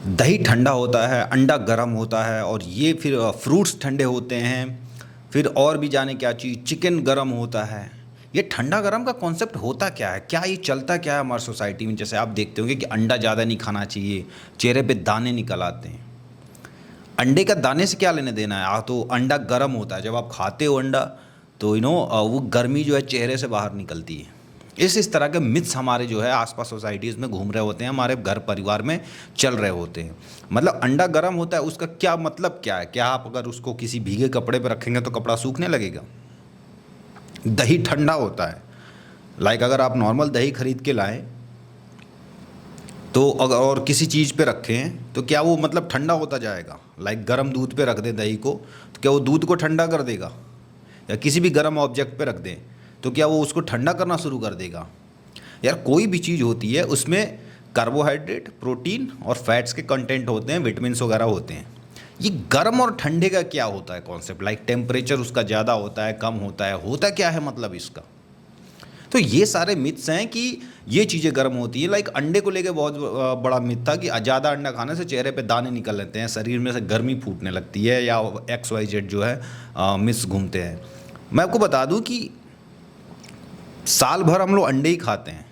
दही ठंडा होता है, अंडा गर्म होता है और ये फिर फ्रूट्स ठंडे होते हैं, फिर और भी जाने क्या चीज़, चिकन गर्म होता है। ये ठंडा गरम का कॉन्सेप्ट होता क्या है? क्या ये चलता क्या है हमारी सोसाइटी में? जैसे आप देखते होंगे कि अंडा ज़्यादा नहीं खाना चाहिए, चेहरे पे दाने निकल आते हैं। अंडे का दाने से क्या लेना देना है? तो अंडा गर्म होता है, जब आप खाते हो अंडा तो वो गर्मी जो है चेहरे से बाहर निकलती है। इस तरह के मिथ्स हमारे जो है आसपास सोसाइटीज़ में घूम रहे होते हैं, हमारे घर परिवार में चल रहे होते हैं। मतलब अंडा गर्म होता है, उसका क्या मतलब क्या है? क्या आप अगर उसको किसी भीगे कपड़े पर रखेंगे तो कपड़ा सूखने लगेगा? दही ठंडा होता है, लाइक अगर आप नॉर्मल दही खरीद के लाएं तो अगर और किसी चीज़ पे रखें तो क्या वो मतलब ठंडा होता जाएगा? लाइक गर्म दूध पे रख दें दही को तो क्या वो दूध को ठंडा कर देगा? या किसी भी गर्म ऑब्जेक्ट पे रख दें तो क्या वो उसको ठंडा करना शुरू कर देगा? यार कोई भी चीज़ होती है उसमें कार्बोहाइड्रेट, प्रोटीन और फैट्स के कंटेंट होते हैं, विटामिन्स वगैरह होते हैं। ये गर्म और ठंडे का क्या होता है कॉन्सेप्ट? लाइक टेम्परेचर उसका ज़्यादा होता है, कम होता क्या है मतलब इसका? तो ये सारे मिथ्स हैं कि ये चीज़ें गर्म होती है। लाइक अंडे को लेके बहुत बड़ा मिथ था कि ज़्यादा अंडा खाने से चेहरे पे दाने निकल लेते हैं, शरीर में से गर्मी फूटने लगती है, या XYZ जो है मिथ्स घूमते हैं। मैं आपको बता दूं कि साल भर हम लोग अंडे ही खाते हैं।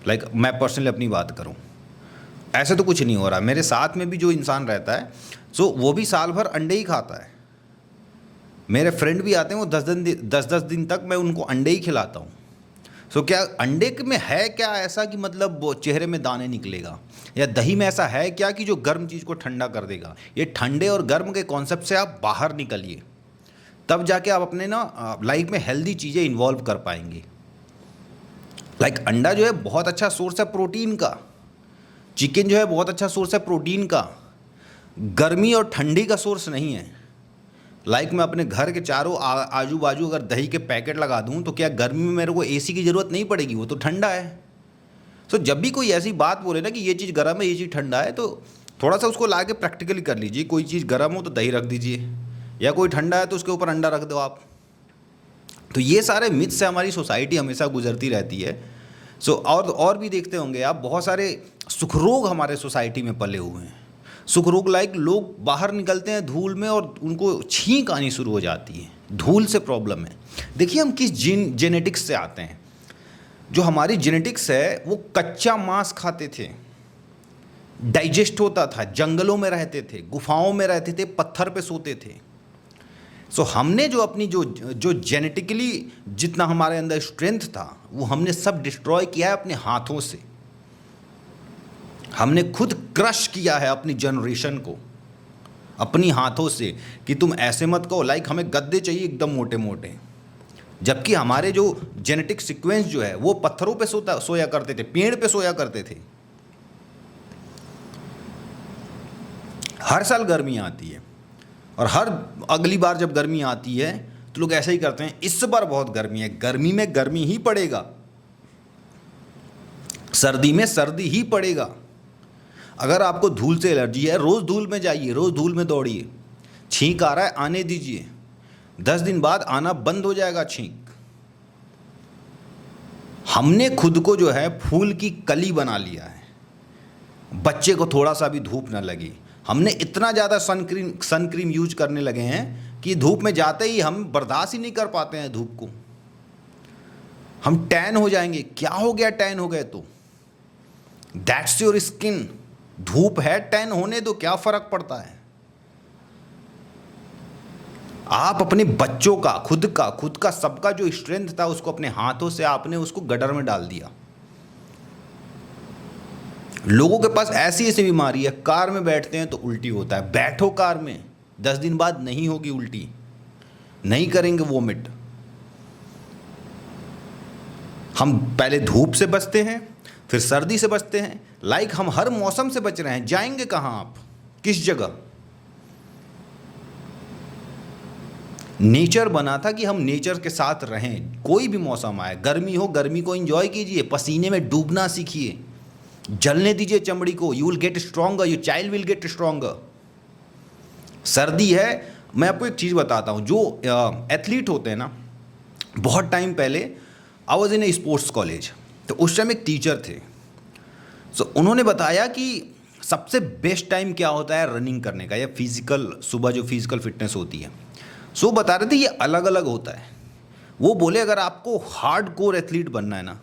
लाइक मैं पर्सनली अपनी बात करूं, ऐसे तो कुछ नहीं हो रहा। मेरे साथ में भी जो इंसान रहता है सो वो भी साल भर अंडे ही खाता है। मेरे फ्रेंड भी आते हैं, वो 10-10 दिन तक मैं उनको अंडे ही खिलाता हूँ। सो क्या अंडे में है क्या ऐसा कि मतलब वो चेहरे में दाने निकलेगा? या दही में ऐसा है क्या कि जो गर्म चीज़ को ठंडा कर देगा? ये ठंडे और गर्म के कॉन्सेप्ट से आप बाहर निकलिए, तब जाके आप अपने लाइफ में हेल्दी चीज़ें इन्वॉल्व कर पाएंगे। लाइक अंडा जो है बहुत अच्छा सोर्स है प्रोटीन का, चिकन जो है बहुत अच्छा सोर्स है प्रोटीन का, गर्मी और ठंडी का सोर्स नहीं है। लाइक मैं अपने घर के चारों आजू बाजू अगर दही के पैकेट लगा दूं तो क्या गर्मी में मेरे को AC की ज़रूरत नहीं पड़ेगी? वो तो ठंडा है। सो जब भी कोई ऐसी बात बोले ना कि ये चीज़ गर्म है, ये चीज़ ठंडा है, तो थोड़ा सा उसको ला के प्रैक्टिकली कर लीजिए। कोई चीज़ गर्म हो तो दही रख दीजिए, या कोई ठंडा है तो उसके ऊपर अंडा रख दो आप। तो ये सारे मिथ से हमारी सोसाइटी हमेशा गुजरती रहती है। सो और भी देखते होंगे आप, बहुत सारे सुखरोग हमारे सोसाइटी में पले हुए हैं। सुखरोग लाइक लोग बाहर निकलते हैं धूल में और उनको छींक आनी शुरू हो जाती है, धूल से प्रॉब्लम है। देखिए हम किस जेनेटिक्स से आते हैं। जो हमारी जेनेटिक्स है वो कच्चा मांस खाते थे, डाइजेस्ट होता था, जंगलों में रहते थे, गुफाओं में रहते थे, पत्थर पे सोते थे। सो हमने जो अपनी जो जो जेनेटिकली जितना हमारे अंदर स्ट्रेंथ था वो हमने सब डिस्ट्रॉय किया है अपने हाथों से। हमने खुद क्रश किया है अपनी जनरेशन को अपनी हाथों से कि तुम ऐसे मत कहो। लाइक हमें गद्दे चाहिए एकदम मोटे मोटे, जबकि हमारे जो जेनेटिक सीक्वेंस जो है वो पत्थरों पे सोया करते थे, पेड़ पे सोया करते थे। हर साल गर्मी आती है और हर अगली बार जब गर्मी आती है तो लोग ऐसे ही करते हैं, इस बार बहुत गर्मी है, गर्मी में गर्मी ही पड़ेगा, सर्दी में सर्दी ही पड़ेगा। अगर आपको धूल से एलर्जी है, रोज़ धूल में जाइए, रोज़ धूल में दौड़िए। छींक आ रहा है, आने दीजिए, 10 दिन बाद आना बंद हो जाएगा छींक। हमने खुद को जो है फूल की कली बना लिया है, बच्चे को थोड़ा सा भी धूप ना लगे। हमने इतना ज़्यादा सन क्रीम यूज करने लगे हैं कि धूप में जाते ही हम बर्दाश्त ही नहीं कर पाते हैं धूप को। हम टैन हो जाएंगे। क्या हो गया टैन हो गए तो? That's your skin. धूप है, टैन होने दो, क्या फर्क पड़ता है? आप अपने बच्चों का, खुद का सबका जो स्ट्रेंथ था उसको अपने हाथों से आपने उसको गटर में डाल दिया। लोगों के पास ऐसी ऐसी बीमारी है, कार में बैठते हैं तो उल्टी होता है। बैठो कार में, 10 दिन बाद नहीं होगी उल्टी, नहीं करेंगे वोमिट। हम पहले धूप से बचते हैं, फिर सर्दी से बचते हैं। लाइक हम हर मौसम से बच रहे हैं। जाएंगे कहाँ आप, किस जगह? नेचर बना था कि हम नेचर के साथ रहें, कोई भी मौसम आए। गर्मी हो, गर्मी को एंजॉय कीजिए, पसीने में डूबना सीखिए, जलने दीजिए चमड़ी को। You will get stronger, your child will get stronger. सर्दी है, मैं आपको एक चीज़ बताता हूँ। जो एथलीट होते हैं ना, बहुत टाइम पहले I was in A sports college, तो उस टाइम एक टीचर थे। सो उन्होंने बताया कि सबसे बेस्ट टाइम क्या होता है रनिंग करने का या फिजिकल, सुबह जो फिजिकल फिटनेस होती है। सो बता रहे थे ये अलग अलग होता है। वो बोले अगर आपको हार्ड कोर एथलीट बनना है ना,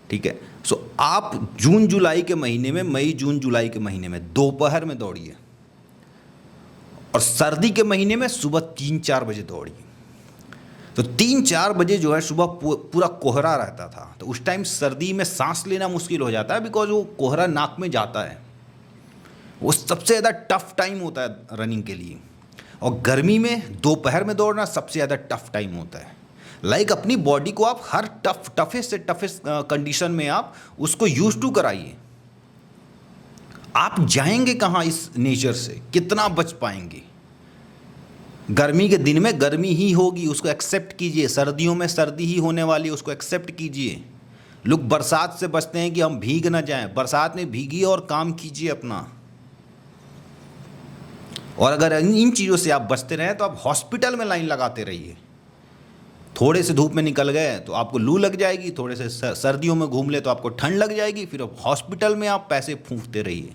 ठीक है, सो आप जून जुलाई के महीने में, मई जून जुलाई के महीने में दोपहर में दौड़िए, और सर्दी के महीने में सुबह 3-4 बजे दौड़िए। तो 3-4 बजे जो है सुबह पूरा कोहरा रहता था, तो उस टाइम सर्दी में सांस लेना मुश्किल हो जाता है, बिकॉज वो कोहरा नाक में जाता है। वो सबसे ज़्यादा टफ टाइम होता है रनिंग के लिए। और गर्मी में दोपहर में दौड़ना सबसे ज़्यादा टफ टाइम होता है। लाइक अपनी बॉडी को आप हर टफेस्ट से टफेस्ट कंडीशन में आप उसको यूज टू कराइए। आप जाएंगे कहाँ इस नेचर से, कितना बच पाएंगे। गर्मी के दिन में गर्मी ही होगी, उसको एक्सेप्ट कीजिए। सर्दियों में सर्दी ही होने वाली है, उसको एक्सेप्ट कीजिए। लोग बरसात से बचते हैं कि हम भीग ना जाएं, बरसात में भीगिए और काम कीजिए अपना। और अगर इन चीज़ों से आप बचते रहें तो आप हॉस्पिटल में लाइन लगाते रहिए। थोड़े से धूप में निकल गए तो आपको लू लग जाएगी, थोड़े से सर्दियों में घूम ले तो आपको ठंड लग जाएगी, फिर अब हॉस्पिटल में आप पैसे फूंकते रहिए।